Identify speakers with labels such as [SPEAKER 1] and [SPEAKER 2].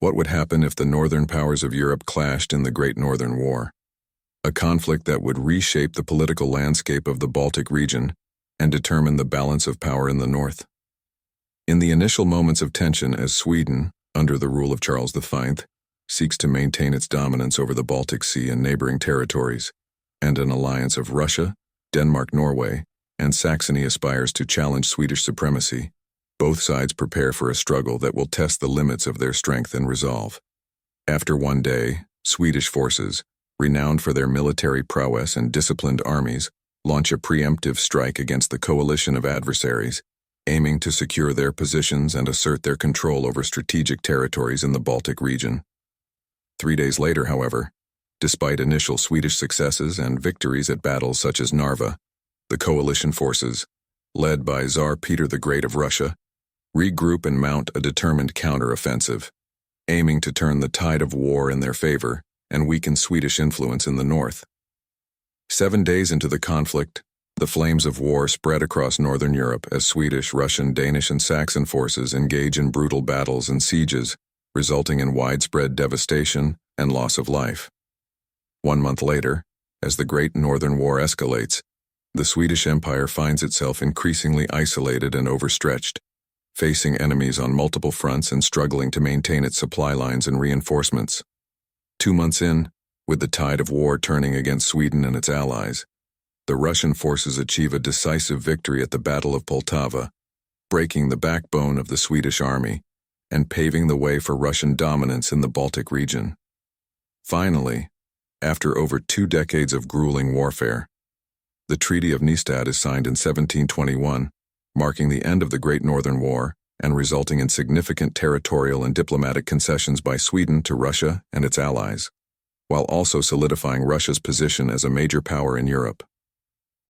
[SPEAKER 1] What would happen if the northern powers of Europe clashed in the Great Northern War? A conflict that would reshape the political landscape of the Baltic region and determine the balance of power in the north. In the initial moments of tension as Sweden, under the rule of Charles V, seeks to maintain its dominance over the Baltic Sea and neighboring territories, and an alliance of Russia, Denmark-Norway, and Saxony aspires to challenge Swedish supremacy, both sides prepare for a struggle that will test the limits of their strength and resolve. After one day, Swedish forces, renowned for their military prowess and disciplined armies, launch a preemptive strike against the coalition of adversaries, aiming to secure their positions and assert their control over strategic territories in the Baltic region. 3 days later, however, despite initial Swedish successes and victories at battles such as Narva, the coalition forces, led by Tsar Peter the Great of Russia, regroup and mount a determined counter-offensive, aiming to turn the tide of war in their favor and weaken Swedish influence in the north. 7 days into the conflict, the flames of war spread across northern Europe as Swedish, Russian, Danish, and Saxon forces engage in brutal battles and sieges, resulting in widespread devastation and loss of life. 1 month later, as the Great Northern War escalates, the Swedish Empire finds itself increasingly isolated and overstretched, facing enemies on multiple fronts and struggling to maintain its supply lines and reinforcements. 2 months in, with the tide of war turning against Sweden and its allies, the Russian forces achieve a decisive victory at the Battle of Poltava, breaking the backbone of the Swedish army and paving the way for Russian dominance in the Baltic region. Finally, after over 2 decades of grueling warfare, the Treaty of Nystad is signed in 1721, marking the end of the Great Northern War and resulting in significant territorial and diplomatic concessions by Sweden to Russia and its allies, while also solidifying Russia's position as a major power in Europe.